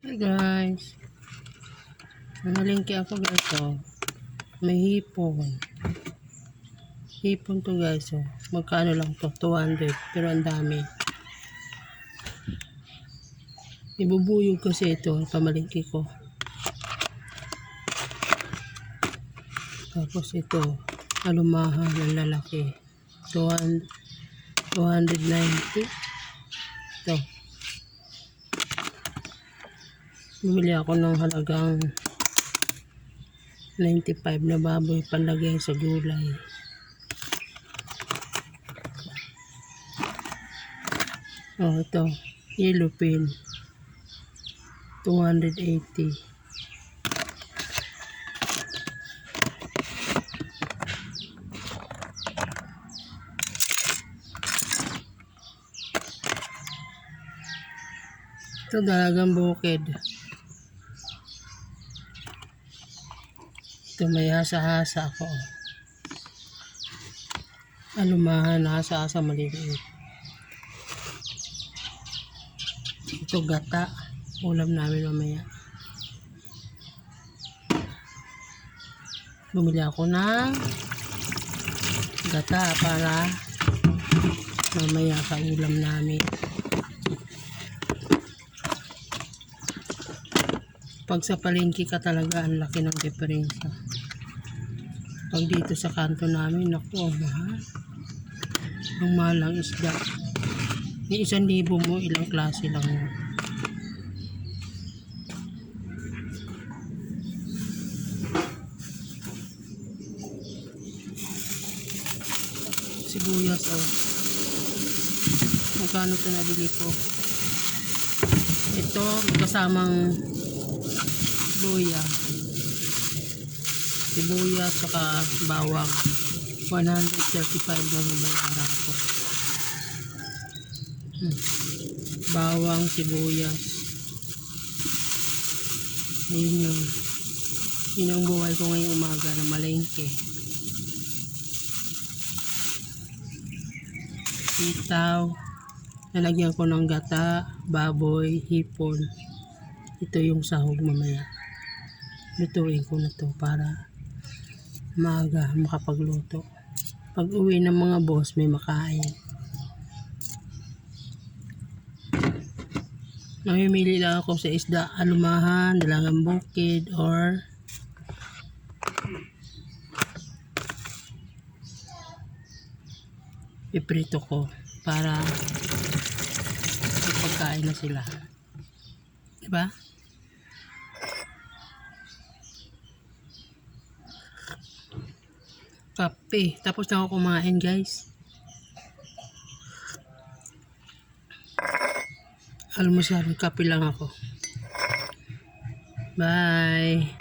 Hey guys, namalingki ako guys. May hipon. Hipon to guys. Magkano lang to? 200, pero ang dami. Ibubuyog kasi ito pamalingki ko. Tapos ito alumahan ng lalaki, 290. Ito bumili ako ng halagang 95 na baboy panlagay sa gulay. Ito yellow pin, 280. Ito dalagang bukid. Ito may hasa-hasa ako. Alumahan, hasa-hasa maliliit. Ito gata, ulam namin mamaya. Bumili ako ng gata para mamaya sa ulam namin. Pag sa palengke ka talaga, ang laki ng diferensya. Pag dito sa kanto namin, naku, mahal. Ang mahal ang isda. Yung 1,000 mo, ilang klase lang yun. Sibuyas, magkano ito nabili ko? Ito, may kasamang luya, sibuyas, saka bawang. 135 lang na bayaran ko. Bawang, sibuyas. Ayun yun ang buhay ko ngayong umaga na malengke. Sitaw, nalagyan ko ng gata, baboy, hipon. Ito yung sahog mamaya. Lutuin ko na to para maaga makapagluto. Pag uwi ng mga boss, may makain. Mamimili lang ako sa isda, alumahan, dalagang bukid, or iprito ko para pagkain na sila. Diba? Kape. Tapos na ako kumain guys. Almusal, kape lang ako. Bye.